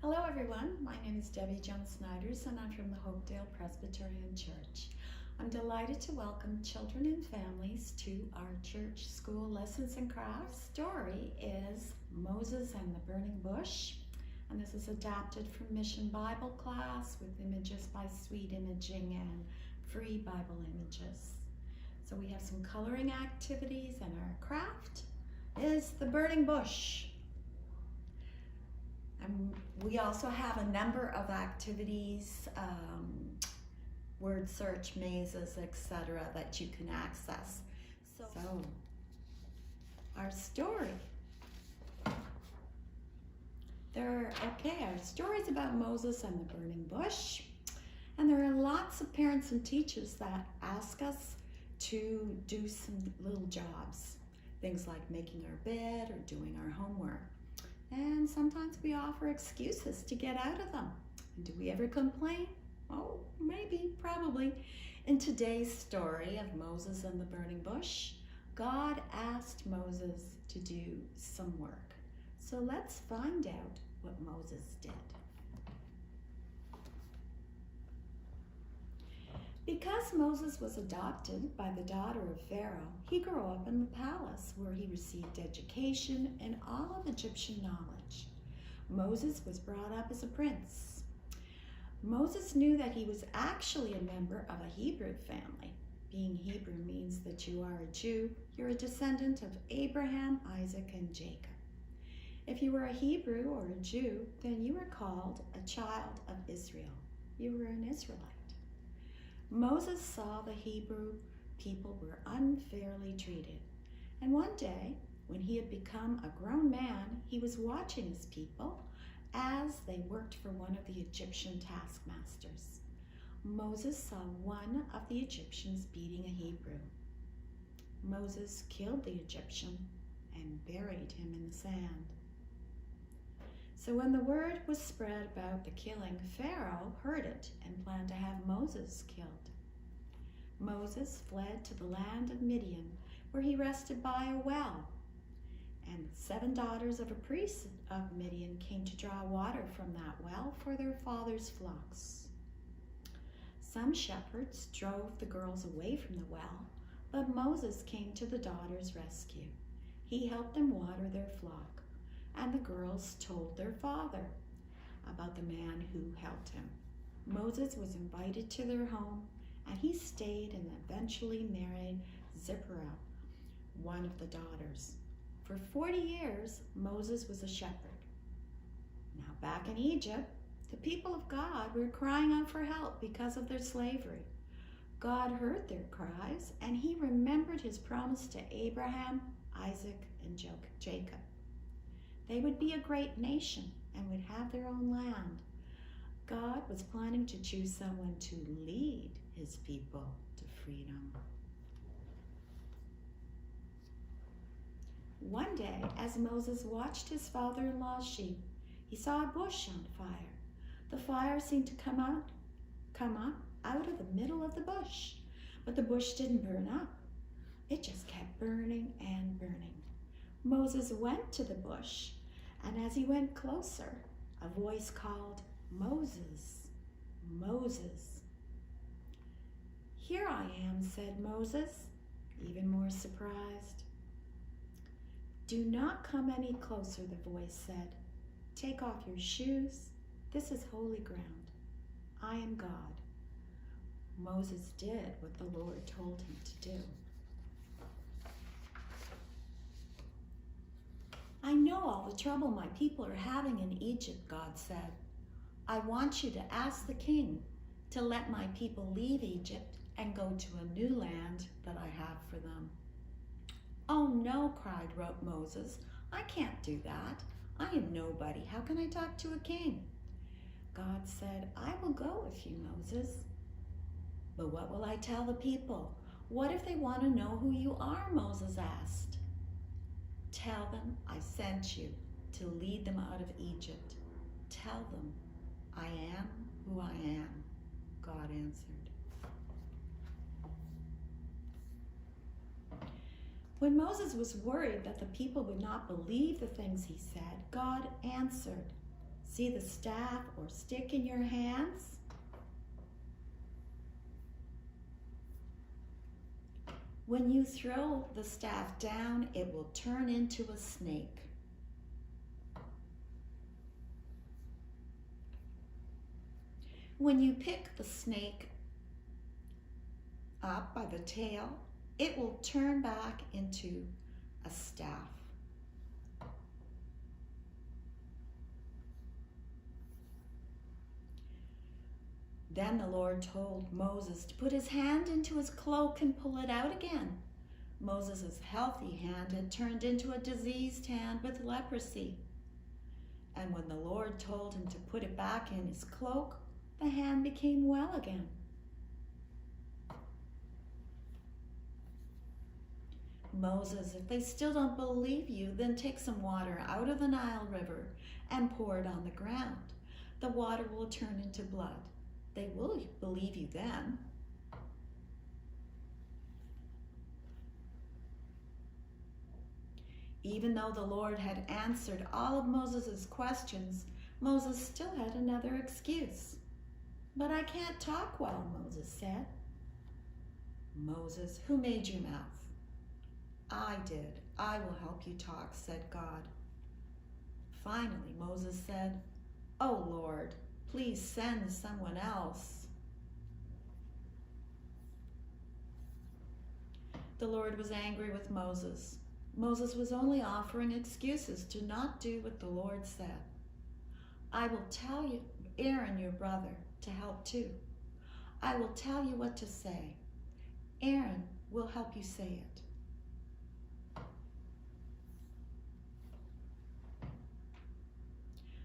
Hello everyone, my name is Debbie Jones-Snyders and I'm from the Hopedale Presbyterian Church. I'm delighted to welcome children and families to our church school lessons and crafts. Story is Moses and the Burning Bush, and this is adapted from Mission Bible class with images by Sweet Imaging and free Bible images. So we have some coloring activities, and our craft is the burning bush. And we also have a number of activities, word search, mazes, etc. that you can access. So our story. Our story is about Moses and the burning bush. And there are lots of parents and teachers that ask us to do some little jobs. Things like making our bed or doing our homework. And sometimes we offer excuses to get out of them. And do we ever complain? Oh, maybe, probably. In today's story of Moses and the burning bush, God asked Moses to do some work. So let's find out what Moses did. Because Moses was adopted by the daughter of Pharaoh, he grew up in the palace where he received education and all of Egyptian knowledge. Moses was brought up as a prince. Moses knew that he was actually a member of a Hebrew family. Being Hebrew means that you are a Jew. You're a descendant of Abraham, Isaac, and Jacob. If you were a Hebrew or a Jew, then you were called a child of Israel. You were an Israelite. Moses saw the Hebrew people were unfairly treated. And one day, when he had become a grown man, he was watching his people as they worked for one of the Egyptian taskmasters. Moses saw one of the Egyptians beating a Hebrew. Moses killed the Egyptian and buried him in the sand. So when the word was spread about the killing, Pharaoh heard it and planned to have Moses killed. Moses fled to the land of Midian, where he rested by a well. And 7 daughters of a priest of Midian came to draw water from that well for their father's flocks. Some shepherds drove the girls away from the well, but Moses came to the daughters' rescue. He helped them water their flock, and the girls told their father about the man who helped him. Moses was invited to their home, and he stayed and eventually married Zipporah, one of the daughters. For 40 years, Moses was a shepherd. Now back in Egypt, the people of God were crying out for help because of their slavery. God heard their cries, and he remembered his promise to Abraham, Isaac, and Jacob. They would be a great nation and would have their own land. God was planning to choose someone to lead his people to freedom. One day, as Moses watched his father-in-law's sheep, he saw a bush on fire. The fire seemed to come up out of the middle of the bush, but the bush didn't burn up. It just kept burning and burning. Moses went to the bush, and as he went closer, a voice called, "Moses, Moses." "Here I am," said Moses, even more surprised. "Do not come any closer," the voice said. "Take off your shoes. This is holy ground. I am God." Moses did what the Lord told him to do. "I know all the trouble my people are having in Egypt," God said. "I want you to ask the king to let my people leave Egypt and go to a new land that I have for them." "Oh no," cried Moses. "I can't do that. I am nobody. How can I talk to a king?" God said, "I will go with you, Moses. But what will I tell the people? What if they want to know who you are?" Moses asked. "Tell them I sent you to lead them out of Egypt. Tell them I am who I am," God answered. When Moses was worried that the people would not believe the things he said, God answered, See the staff or stick in your hands? When you throw the staff down, it will turn into a snake. When you pick the snake up by the tail, it will turn back into a staff. Then the Lord told Moses to put his hand into his cloak and pull it out again. Moses' healthy hand had turned into a diseased hand with leprosy. And when the Lord told him to put it back in his cloak, the hand became well again. Moses, if they still don't believe you, then take some water out of the Nile River and pour it on the ground. The water will turn into blood. They will believe you then. Even though the Lord had answered all of Moses' questions, Moses still had another excuse. But I can't talk well, Moses said. Moses, who made your mouth? I did. I will help you talk, said God. Finally, Moses said, Oh Lord, please send someone else. The Lord was angry with Moses. Moses was only offering excuses to not do what the Lord said. I will tell you, Aaron, your brother, to help too. I will tell you what to say. Aaron will help you say it.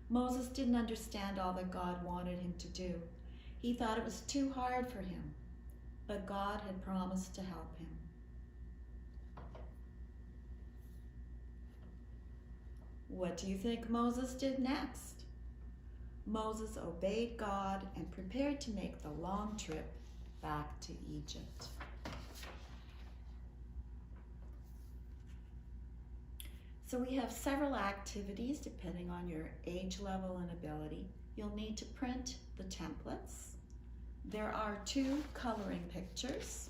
Moses didn't understand all that God wanted him to do. He thought it was too hard for him, but God had promised to help him. What do you think Moses did next? Moses obeyed God and prepared to make the long trip back to Egypt. So we have several activities depending on your age level and ability. You'll need to print the templates. There are 2 coloring pictures.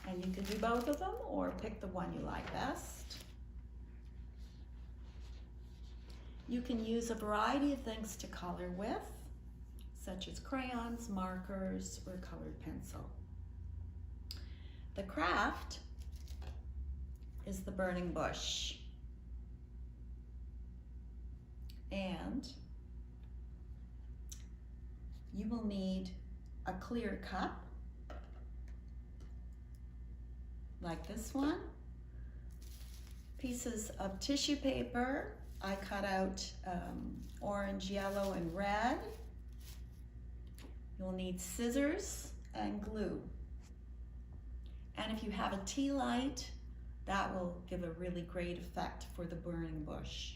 And you can do both of them or pick the one you like best. You can use a variety of things to color with, such as crayons, markers, or colored pencil. The craft is the burning bush. And you will need a clear cup, like this one, pieces of tissue paper. I cut out orange, yellow, and red. You'll need scissors and glue. And if you have a tea light, that will give a really great effect for the burning bush.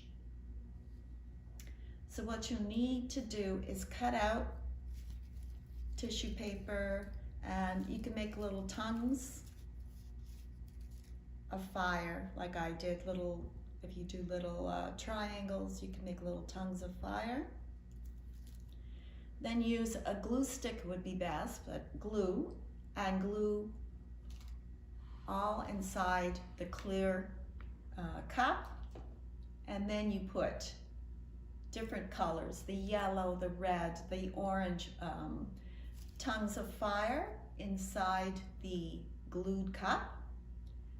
So what you need to do is cut out tissue paper, and you can make little tongues of fire, like I did. If you do little triangles, you can make little tongues of fire. Then use a glue stick would be best, but glue all inside the clear cup. And then you put different colors, the yellow, the red, the orange tongues of fire inside the glued cup.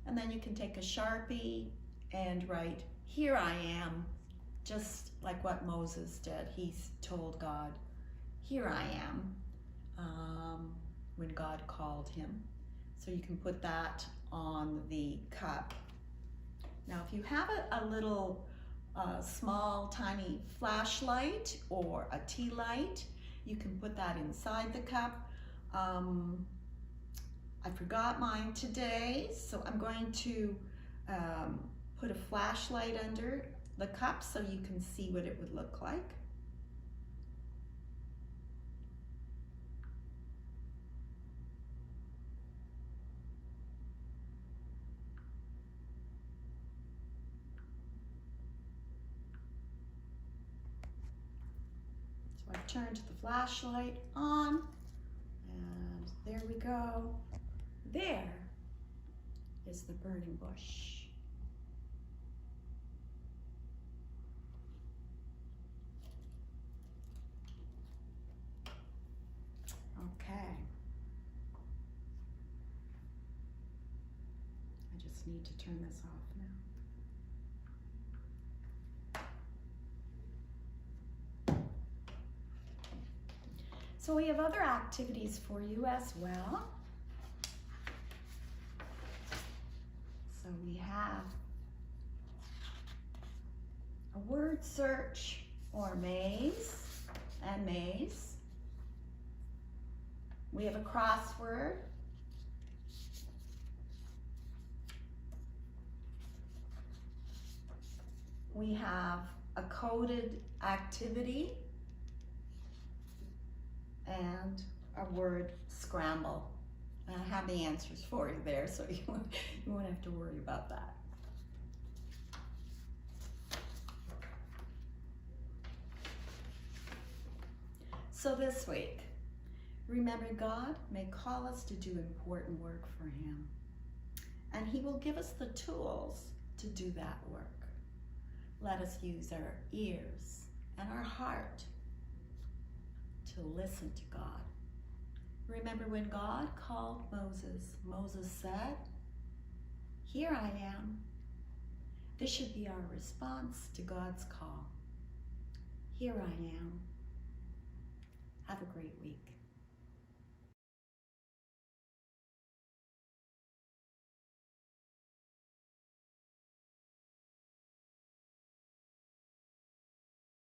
And then you can take a Sharpie and write, "Here I am," just like what Moses did. He told God, "Here I am," when God called him. So you can put that on the cup. Now, if you have a little small, tiny flashlight or a tea light, you can put that inside the cup. I forgot mine today, so I'm going to put a flashlight under the cup so you can see what it would look like. turn to the flashlight on, and there we go. There is the burning bush. Okay. I just need to turn this off now. So we have other activities for you as well. So we have a word search or maze and maze. We have a crossword. We have a coded activity and a word scramble. And I have the answers for you there, so you won't have to worry about that. So this week, remember, God may call us to do important work for Him, and He will give us the tools to do that work. Let us use our ears and our heart to listen to God. Remember when God called Moses, Moses said, "Here I am." This should be our response to God's call. Here I am. Have a great week.